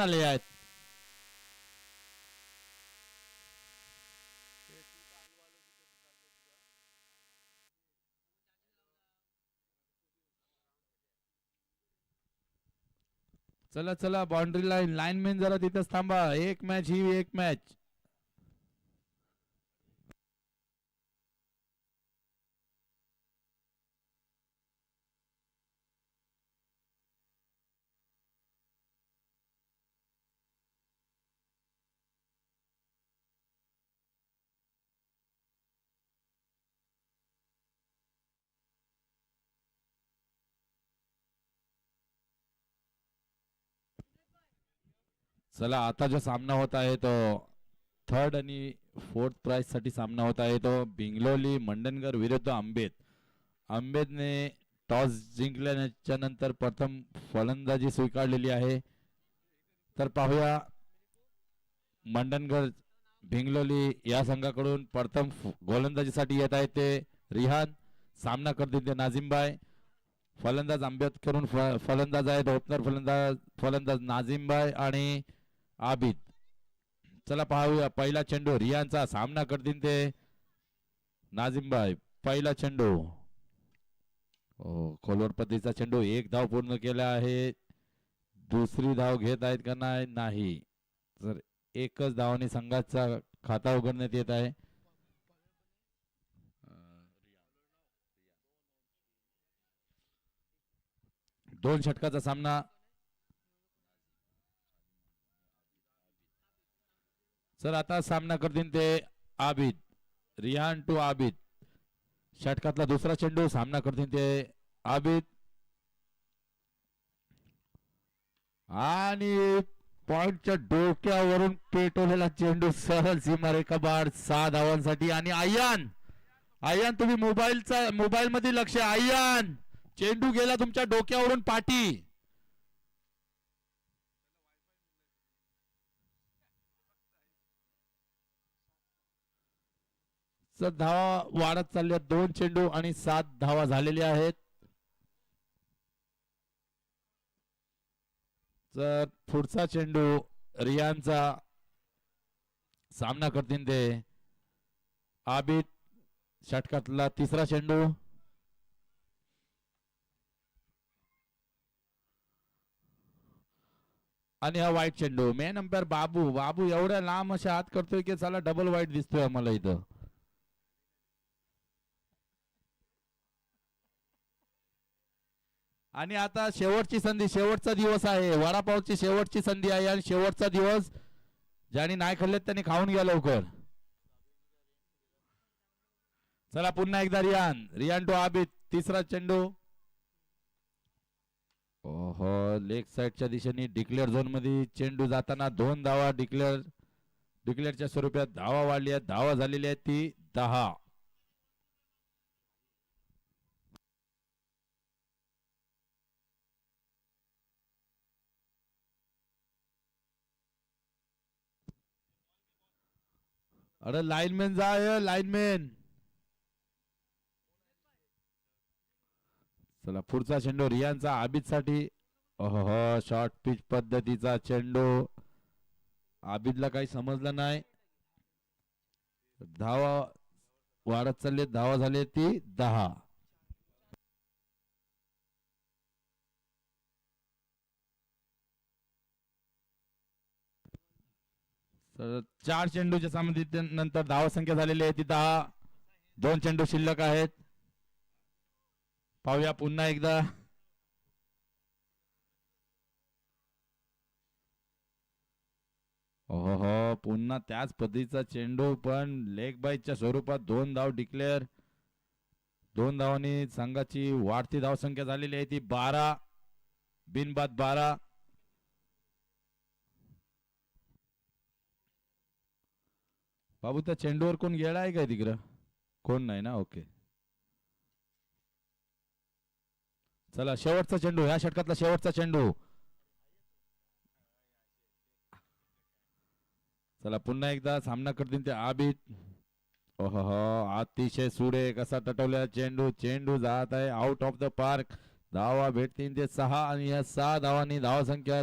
आले आहेत. चला चला बाउंड्री लाईन लाईनमॅन जरा तिथेच थांबा. एक मॅच ही एक मॅच. चला आता जो सामना होत आहे तो थर्ड आणि फोर्थ प्राइज साठी सामना होत आहे तो बिंगलोली मंडनगर विरुद्ध आंबेद. आंबेदने टॉस जिंकल्याच्या नंतर प्रथम फलंदाजी स्वीकारलेली आहे. तर पाहूया मंडनगर भिंगलोली या संघाकडून प्रथम गोलंदाजीसाठी येत आहे ते रिहान. सामना करतील ते नाझिमबाई. फलंदाज आंबेदकरून फलंदाज आहेत. ओपनर फलंदाज नाझिमबाई आणि आबिद. चला पाहूया पहिला चेंडू रियानचा. सामना करतील ते नाझिमबाई. पहिला चेंडू खोलवर पद्धतीचा चेंडू. एक धाव पूर्ण केला आहे. दुसरी धाव घेत आहेत का नाही. तर एकच धावाने संघाचा खाता उघडण्यात येत आहे. दोन षटकाचा सामना. सर आता सामना करतील ते आबिद. रिहान टू आबिद. षटकातला दुसरा चेंडू. सामना करतील ते आबिद आणि पॉइंटच्या डोक्यावरून पेटवलेला चेंडू सरळ सीमारेखा बाहेर 6 धावांसाठी. आणि आयन तुम्ही मोबाईल मध्ये लक्ष. आयन चेंडू गेला तुमच्या डोक्यावरून पाठी. धावा वाढत चालल्या. 2 चेंडू आणि 7 धावा झालेल्या आहेत. तर पुढचा चेंडू रियानचा. सामना करतील ते आबिद. षटकातला तिसरा चेंडू आणि हा वाईट चेंडू. मेन अंपायर बाबू एवढ्या लांब अशा हात करतोय की चला डबल वाईट दिसतोय आम्हाला इथं. आणि आता शेवटची संधी. शेवटचा दिवस आहे. वडापावची शेवटची संधी आहे आणि शेवटचा दिवस. ज्यांनी नाही खाल्लेत त्यांनी खाऊन घ्या लवकर. चला पुन्हा एकदा रियान टू आबिद. तिसरा चेंडू. ओहो लेग साइडच्या दिशेने डिक्लेअर झोन मध्ये चेंडू जाताना 2 धावा डिक्लेअरच्या स्वरूपात धावा वाढली आहेत. धावा झालेली आहेत ती 10. अरे लाईनमॅन जा. लाईनमॅन. चला पुढचा चेंडू रियानचा आबिद साठी. ओहो शॉर्ट पिच पद्धतीचा चेंडू. आबिदला काही समजलं नाही. धावा वाढत चालले. धावा झाले ती 10. तर 4 चेंडूच्या सामन्यात नंतर धावा संख्या झालेली आहे ती 10. 2 चेंडू शिल्लक आहेत. पाहूया पुन्हा एकदा. ओहो पुन्हा त्याच पद्धतीचा चेंडू पण लेग बाईच्या स्वरूपात 2 धाव डिक्लेअर. 2 धावांनी संघाची वाढती धावसंख्या झालेली आहे ती 12. बिनबाद 12. बाबू त्या चेंडूवर कोण गेला आहे काय तिकडं. कोण नाही ना. ओके चला शेवटचा चेंडू. ह्या षटकातला शेवटचा चेंडू. चला पुन्हा एकदा सामना करतील ते आबिद. ओहो अतिशय सुडे कसा टटवलेला चेंडू जात आहे आउट ऑफ द पार्क. धावा भेटतील ते 6 आणि या 6 धावांनी धावा संख्या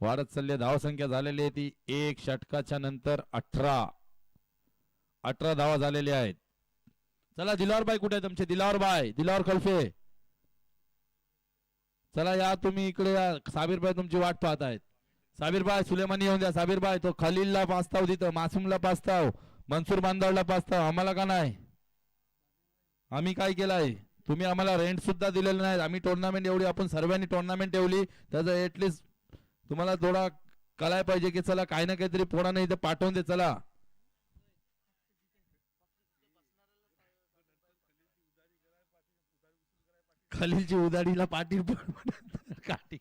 वाढत चालली धावसंख्या झालेली आहे ती एक षटकाच्या नंतर 18 धावा झालेल्या आहेत. चला दिलावर बाई कुठे आहे तुमचे? दिलावर बाय, दिलावर खलफे, चला या तुम्ही इकडे या. साबिर भाई तुमची वाट पाहत आहेत. साबिर भाई सुलेमानी येऊन द्या. साबिर भाई तो खलीलला पास्ताव तिथं, मासूमला पास्ताव, मनसूर बांधवला पास्ताव. आम्हाला का नाही? आम्ही काय केलंय? तुम्ही आम्हाला रेंट सुद्धा दिलेलं नाही. आम्ही टुर्नामेंट एवढी आपण सर्वांनी टुर्नामेंट ठेवली त्याचं एटलीस्ट तुम्हाला थोडा कळायला पाहिजे की चला काही ना काहीतरी पोराने इथे पाठवून दे. चला खलीलची उदाडीला पाटील काठी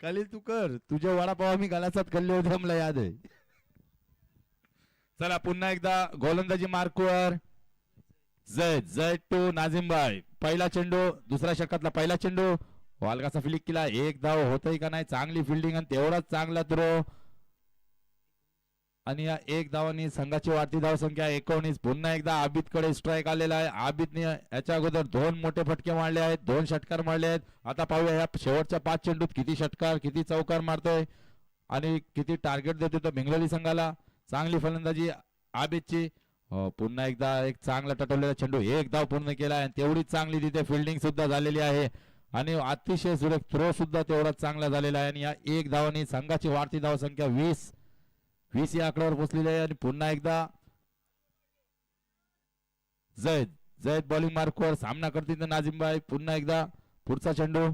खलील तू कर. तुझे वडापाव आम्ही गलासात खाल्ले होते आम्हाला याद आहे. चला पुन्हा एकदा गोलंदाजी मार्कवर जैद, जैद टू नाझिमबाई. पहिला चेंडू दुसऱ्या षटकातला पहिला चेंडू वालगाचा फ्लिक केला. एक धाव होतय का नाही? चांगली फिल्डिंग आणि तेवढाच चांगला थ्रो आणि या एक धावांनी संघाची वाढती धावसंख्या 19. पुन्हा एकदा आबिदकडे स्ट्राईक आलेला आहे. आबिदने याच्या अगोदर 2 मोठे फटके मारले आहेत, 2 षटकार मारले आहेत. आता पाहूया या शेवटच्या 5 चेंडूत किती षटकार किती चौकार मारतोय आणि किती टार्गेट देतोय तो बेंगलोली संघाला. चांगली फलंदाजी आबिदची. पुन्हा एकदा एक चांगला टटवलेला चेंडू, एक धाव पूर्ण केला आहे. तेवढीच चांगली तिथे फिल्डिंग सुद्धा झालेली आहे आणि अतिशय सुरेख थ्रो सुद्धा तेवढाच चांगला झालेला आहे. आणि या एक धावांनी संघाची वाढती धावसंख्या 20 या आकड्यावर पोहोचलेली आहे. आणि पुन्हा एकदा जैद, जैद बॉलिंग मार्कवर सामना करतील नाझिमबाई. पुन्हा एकदा पुढचा चेंडू.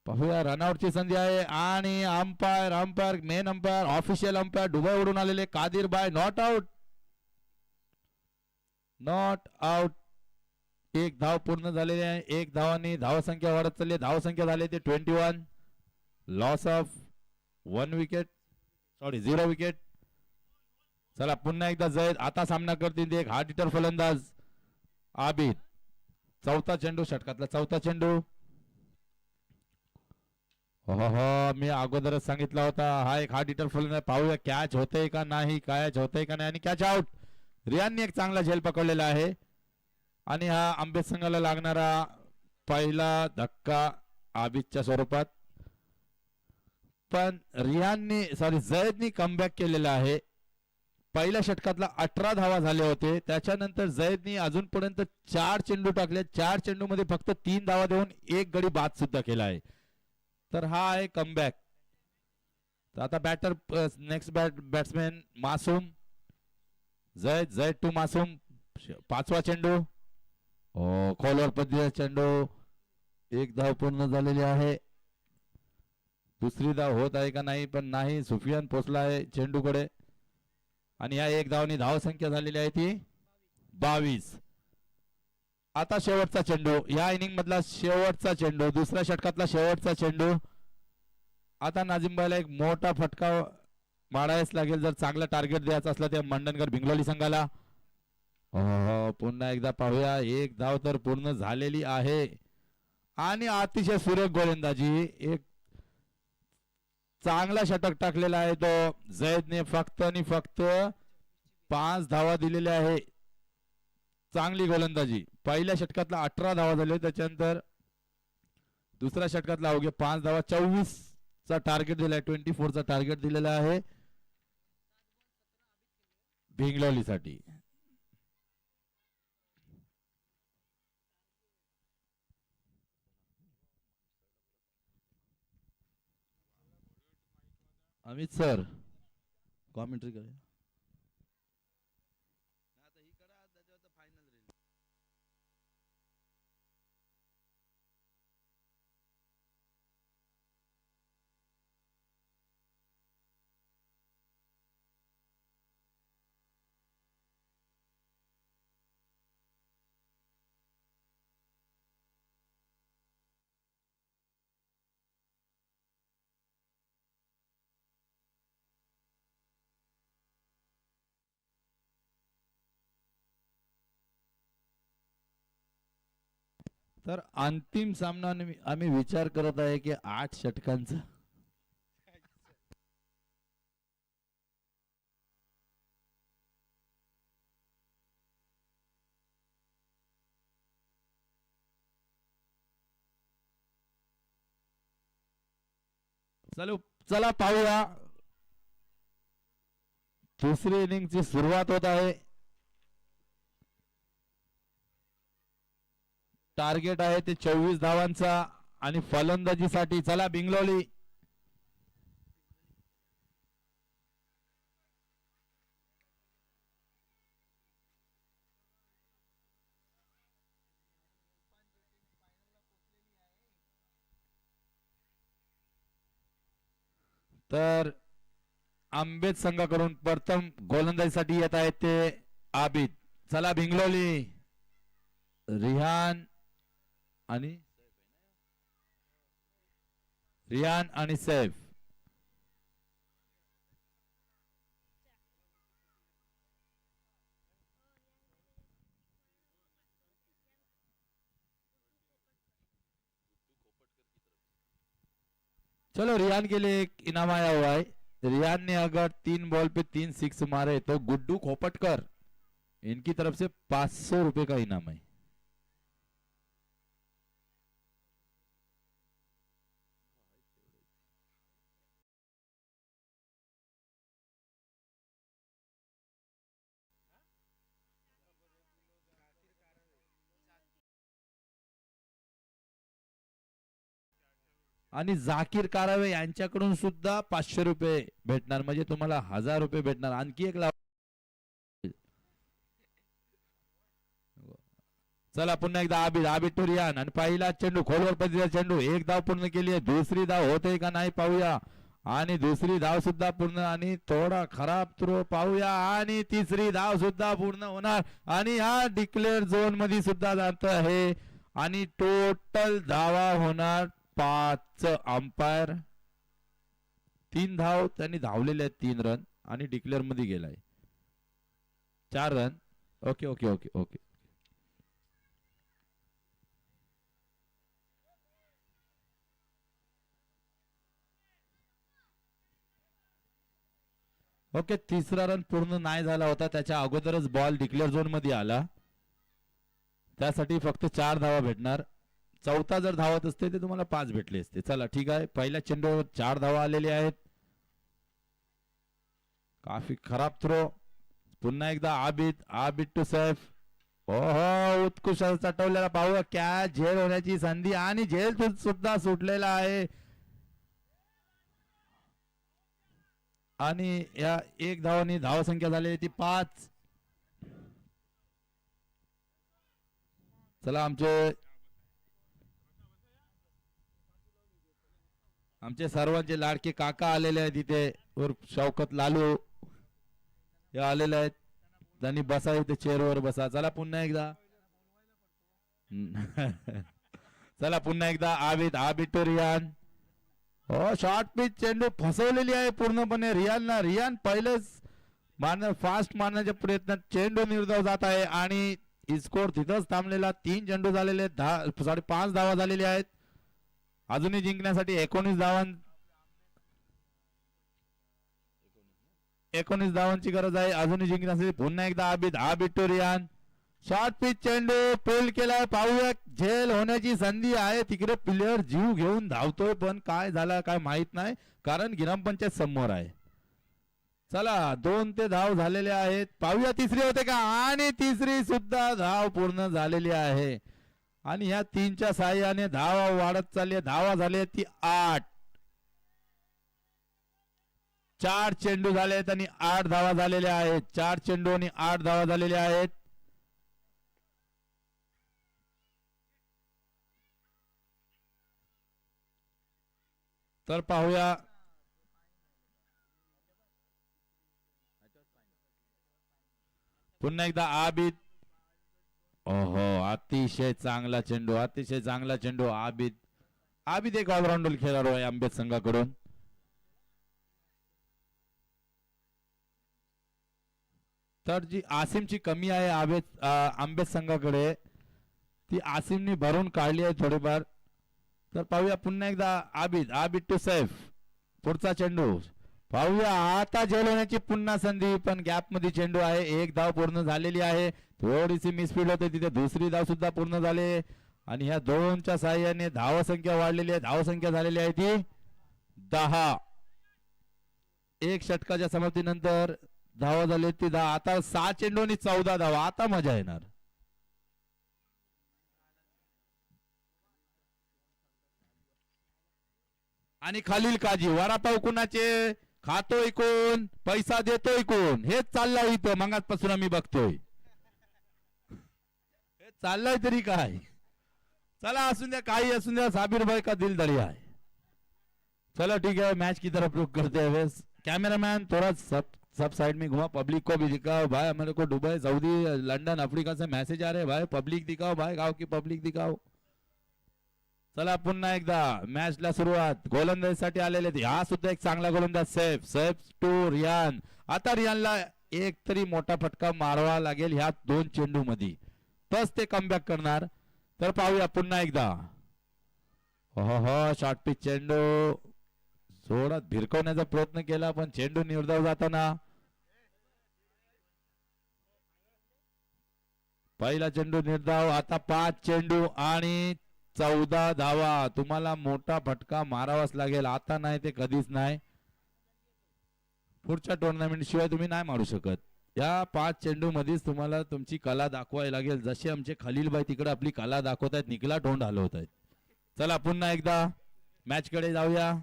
पाहूया रनआउटची संधी आहे आणि umpire main umpire official umpire Dubai उडून आलेले कादिर बाय. Not out, not out. एक धाव पूर्ण झालेली आहे. एक धावांनी धावसंख्या वाढत चालली. धावसंख्या झाली ते 21. Loss of 1 wicket, sorry 0 wicket. चला पुन्हा एकदा जैद. आता सामना करतील एक हार्ड हिटर फलंदाज आबिद. चौथा चेंडू षटकातला चौथा चेंडू. मी अगोदरच सांगितला होता हा एक हार्ड हिटर फलंदाज. पाहूया कॅच होतय का नाही, कॅच होतय का नाही. आणि कॅच आउट. रियानने एक चांगला झेल पकडलेला आहे आणि हा आंबेड संघाला लागणारा पहिला धक्का आबिदच्या स्वरूपात. पण रियानने जैदनी कमबॅक केलेला आहे. पहिल्या षटकातला 18 धावा झाले होते. त्याच्यानंतर जैदनी अजूनपर्यंत 4 चेंडू टाकले. 4 चेंडू मध्ये फक्त 3 धावा देऊन एक गडी बाद सुद्धा केला आहे. तर हा आहे कमबॅक. तर आता बॅटर नेक्स्ट बॅट्समॅन मासूम. जैद, जैद टू मासूम. 5वा चेंडू. खोलवर पद्धतीचा चेंडू. एक धाव पूर्ण झालेली आहे. दुसरी धाव होत आहे का नाही, पण नाही. सुफियान पोचला आहे चेंडूकडे आणि या एक धावनी धाव संख्या झालेली आहे ती 22. आता शेवटचा चेंडू, या इनिंग मधला शेवटचा चेंडू, दुसऱ्या षटकातला शेवटचा चेंडू. आता नाझिमबाईला एक मोठा फटका मारायच लागेल जर चांगला टार्गेट द्यायचा असला त्या मंडनगर भिंगलोली संघाला. पुन्हा एकदा पाहूया. एक धाव तर पूर्ण झालेली आहे आणि अतिशय सुरेख गोलंदाजी. एक चांगला षटक टाकलेला आहे तो जैदने. फक्त आणि फक्त 5 धावा दिलेल्या आहे. चांगली गोलंदाजी. पहिल्या षटकातला 18 धावा झाले, त्याच्यानंतर दुसऱ्या षटकातला अवघे 5 धावा. 24 चा टार्गेट दिलाय, 24 चा टार्गेट दिलेला आहे भिंगलोली साठी. अमित सर कॉमेंट्री करूया. तर अंतिम सामना आम्ही विचार करत आहे की 8 षटकांचा. चला पाहूया दुसरी इनिंगची सुरुवात होत आहे. टार्गेट आहे ते 24 धावांचा आणि फलंदाजीसाठी चला बिंगलोली. तर आंबेड संघाकडून प्रथम गोलंदाजीसाठी येत आहेत ते आबिद. चला बिंगलोली. रिहान आणि सैफ. चलो रियान के लिए एक इनाम आया हुआ है. रियान ने अगर 3 बॉल पे 3 सिक्स मारे तो गुड्डू खोपटकर इनकी तरफ से 500 रुपए का इनाम है. आणि जाकीर कारावे यांच्याकडून सुद्धा 500 रुपये भेटणार. म्हणजे तुम्हाला 1000 रुपये भेटणार. आणखी एक लाव. चला पुन्हा एकदा आबिद टू रियान आणि पहिला चेंडू खोलवर पडलेला चेंडू. एक धाव पूर्ण केली आहे. दुसरी धाव होते का नाही पाहूया. आणि दुसरी धाव सुद्धा पूर्ण आणि थोडा खराब थ्रो पाहूया. आणि तिसरी धाव सुद्धा पूर्ण होणार आणि हा डिक्लेअर झोन मध्ये सुद्धा जात आहे. आणि टोटल धावा होणार 5. अंपायर 3 धाव त्यांनी धावलेले आहेत. 3 रन आणि डिक्लेअर मध्ये गेलाय 4 run. Okay okay okay okay okay. तिसरा रन पूर्ण नाही झाला होता. त्याच्या अगोदरच बॉल डिक्लेअर झोन मध्ये आला. त्यासाठी फक्त 4 धावा भेटणार. चौथा जर धावत असते ते तुम्हाला 5 भेटले असते. चला ठीक आहे. पहिल्या चेंडूवर 4 धावा आलेले आहेत. काफी खराब थ्रो. पुन्हा एकदा आबिद टू सैफ. ओहो उत्कृष्ट चटवलेला पाहूया. कॅच झेल होण्याची संधी आणि झेल सुद्धा सुटलेला आहे. आणि या एक धावानी धावसंख्या झालेली ती 5. चला आमचे सर्वांचे लाडके काका आलेले आहेत इथे. शौकत लालू हे आलेले आहेत. त्यांनी बसा इथे चेअरवर बसा. चला पुन्हा एकदा चला पुन्हा एकदा आबिद टू रियान. हो शॉर्ट पिच चेंडू फसवलेली आहे पूर्णपणे रियानला. रियान पहिलेच फास्ट मारण्याच्या प्रयत्नात चेंडू निर्धाव जात आहे आणि स्कोर तिथंच थांबलेला. 3 चेंडू झालेले 5.5 धावा झालेल्या आहेत. अजूनही जिंकण्यासाठी 19 धावांची गरज आहे. अजूनही जिंकण्यासाठी पुन्हा एकदा Abid to Riyan. Short pitch चेंडू पुल केला. पाहूया झेल होण्याची संधी आहे. तिकडे प्लेयर जीव घेऊन धावतोय पण काय झालं काय माहित नाही. कारण ग्रामपंचायत समोर आहे. चला 2 ते धाव झालेले आहेत. पाहूया तिसरी होते का. आणि तिसरी सुद्धा धाव पूर्ण झालेली आहे. आणि ह्या 3च्या साह्याने धावा वाढत चालली. धावा झाली ती 8. 4 चेंडू झाले आहेत आणि 8 धावा झालेल्या आहेत. 4 चेंडू आणि 8 धावा झालेल्या आहेत. तर पाहूया पुन्हा एकदा आबिद. ओहो अतिशय चांगला चेंडू. अतिशय चांगला चेंडू. आबिद एक ऑलराऊंडर खेळाडू आहे आंबेड संघाकडून. तर जी आसिमची कमी आहे आंबेड संघाकडे ती आसिमनी भरून काढली आहे थोडीफार. तर पाहूया पुन्हा एकदा आबिद टू सैफ. पुढचा चेंडू पाहूया. आता झेल होण्याची पुन्हा संधी पण गॅप मध्ये चेंडू आहे. 1 धाव पूर्ण झालेली आहे. थोडीशी मिसफील्ड होते तिथे. दुसरी धाव सुद्धा पूर्ण झाली आणि ह्या 2च्या साह्याने धावसंख्या वाढलेली आहे. धावसंख्या झालेली आहे ती 10. एक षटकाच्या समाप्तीनंतर धावा झाले ती 10. आता 6 चेंडू आणि 14 धावा. आता मजा येणार. आणि खालील काजी वरापाव कुणाचे खातोय कोण पैसा देतोय कोण हेच चाललंय इथं मगाचपासून आम्ही बघतोय. हे चाललंय तरी काय. चला असून द्या काही असून द्या साबिर भाई का दिल दरिया है. चलो ठीक है मैच की तरफ रुख करते हुए कैमरामैन थोड़ा सब साइड में घुमा पब्लिक को भी दिखाओ भाई. हमारे को दुबई सऊदी लंदन अफ्रीका से मैसेज आ रहे भाई पब्लिक दिखाओ भाई गाव की पब्लिक दिखाओ. चला पुन्हा एकदा मॅचला सुरुवात. गोलंदाजीसाठी आलेले हा सुद्धा एक चांगला गोलंदाज सेफ टू रियान. आता रियानला एक तरी मोठा फटका मारावा लागेल ह्या 2 चेंडू मध्ये तस ते कमबॅक करणार. तर पाहूया पुन्हा एकदा. हो शॉर्ट पिच चेंडू जोरात भिरकवण्याचा प्रयत्न केला पण चेंडू निर्धाव जाताना. पहिला चेंडू निर्धाव. आता 5 चेंडू आणि 14 धावा. तुम्हाला मोठा फटका मारावाच लागेल. आता नाही ते कधीच नाही. पुढच्या टुर्नामेंट शिवाय तुम्ही नाही मारू शकत. या 5 चेंडू मध्येच तुम्हाला तुमची कला दाखवायला लागेल. जसे आमचे खलीलबाई तिकडे आपली कला दाखवत आहेत निकला तोंड हलवत आहेत. चला पुन्हा एकदा मॅच कडे जाऊया.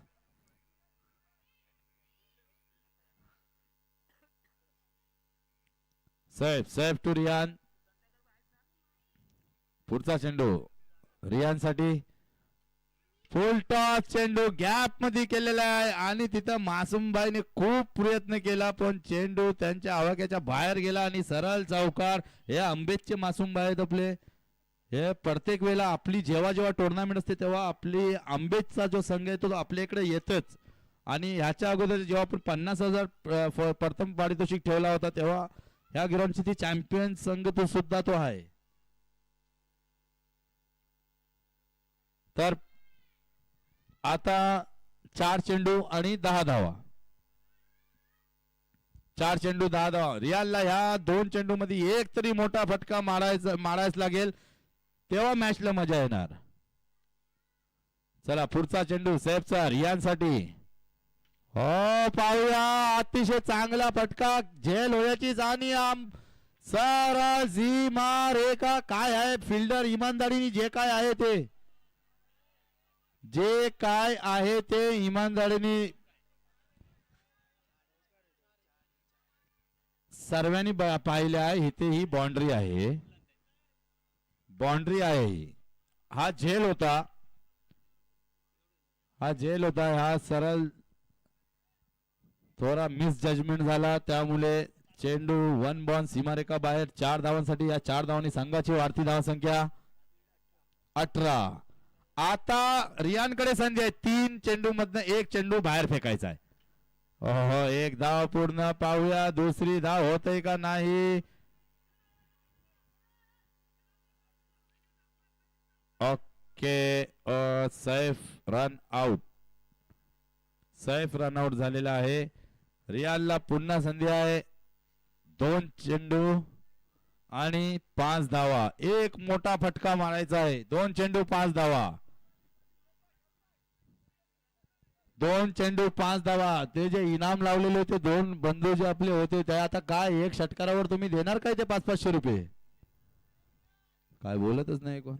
Safe to Riyan. पुढचा चेंडू रियान साठी फुल टॉस चेंडू गॅप मध्ये केलेला आहे आणि तिथं मासूमबाईने खूप प्रयत्न केला पण चेंडू त्यांच्या आवाक्याच्या बाहेर गेला आणि सरळ चौकार. हे आंबेडचे मासूमबाई आहेत आपले. हे प्रत्येक वेळेला आपली जेव्हा जेव्हा टुर्नामेंट असते तेव्हा आपली आंबेडचा जो संघ आहे तो आपल्याकडे येतच. आणि ह्याच्या अगोदर जेव्हा आपण 50,000 प्रथम पारितोषिक ठेवला होता तेव्हा ह्या ग्राउंडची ती चॅम्पियन संघ तो सुद्धा तो आहे. तर आता 4 चेंडू आणि 10 धावा. 4 चेंडू 10 धावा. रियालला ह्या 2 चेंडू मध्ये एक तरी मोठा फटका मारायच लागेल तेव्हा मॅचला मजा येणार. चला पुढचा चेंडू सेफचा रियानसाठी. हो पाहूया अतिशय चांगला फटका झेल होण्याची आणि सरळ झीमा रेखा काय आहे फिल्डर इमानदारीने जे काय आहे ते इमानदारीने सर्वांनी पाहिले आहे. इथे ही बाउंड्री आहे. हा झेल होता. हा सरळ थोडा मिस जजमेंट झाला त्यामुळे चेंडू 1 बॉल सीमारेखा बाहेर. 4 धावांसाठी या 4 धावांनी संघाची वाढती धावसंख्या 18. आता रियानकडे संधी आहे. 3 चेंडू मधनं 1 चेंडू बाहेर फेकायचा आहे. ओहो 1 धाव पूर्ण. पाहूया दुसरी धाव होते का नाही. ओके सैफ रन आउट झालेला आहे. रियालला पुन्हा संधी आहे. 2 चेंडू आणि 5 धावा. एक मोठा फटका मारायचा आहे. 2 चेंडू 5 धावा. 2 चेंडू 5 धावा. ते जे इनाम लावलेले होते 2 बंधू जे आपले होते ते आता काय एक षटकारावर तुम्ही देणार काय ते 500-500 रुपये. काय बोलतच नाही कोण.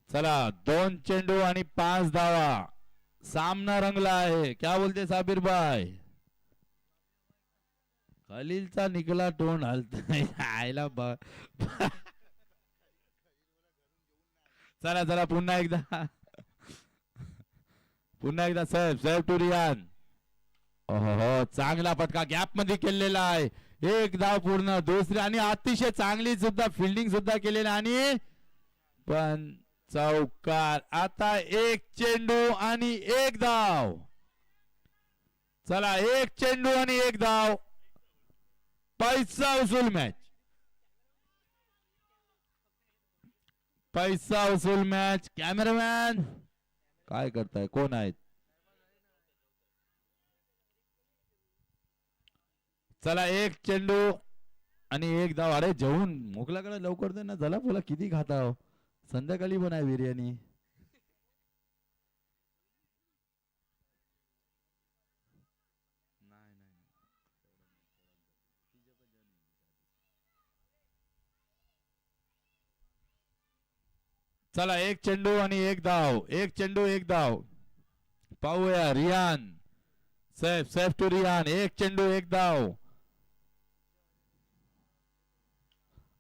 चला 2 चेंडू आणि 5 धावा. सामना रंगला आहे. क्या बोलते साबिर भाई. खलीलचा निकला तोंड हलत आयला चला पुन्हा एकदा सेफ टू रियान. हो चांगला फटका गॅप मध्ये केलेला आहे. 1 धाव पूर्ण. दुसरी आणि अतिशय चांगली सुद्धा फिल्डिंग सुद्धा केलेली आणि पण चौकार. आता 1 चेंडू आणि 1 धाव. चला 1 चेंडू आणि 1 धाव. पैसा वसूल मॅच. कॅमेरामॅन काय करताय कोण आहेत. चला 1 चेंडू आणि एक धाव. अरे जेवून मोकलाकडे लवकर दे ना, झाला बोला किती खाता हो? संध्याकाळी पण आहे बिर्याणी. चला एक चेंडू आणि एक धाव, एक चेंडू एक धाव. पाहूया Riyan. Safe safe to Riyan. एक चेंडू एक धाव.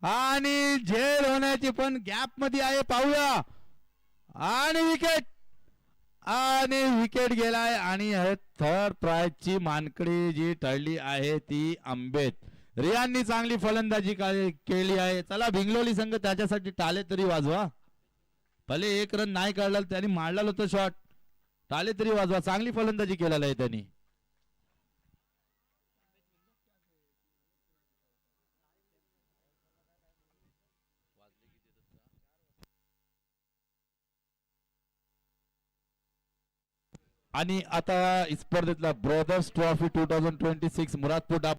आणि झेल होण्याची पण गॅप मध्ये आहे. पाहूया. आणि विकेट. आणि विकेट गेलाय. आणि थर्ड प्राइज ची मानकडी जी टळली आहे ती आंबेत. रियाननी चांगली फलंदाजी केली आहे. चला भिंगलोली संघ त्याच्यासाठी टाळे तरी वाजवा. भले एक रन नाही काढला, त्यांनी मारला होतं शॉट. टाळे तरी वाजवा. चांगली फलंदाजी केलेला आहे त्यांनी. आणि आता स्पर्धेतला ब्रदर्स ट्रॉफी 2026 मुरादपूर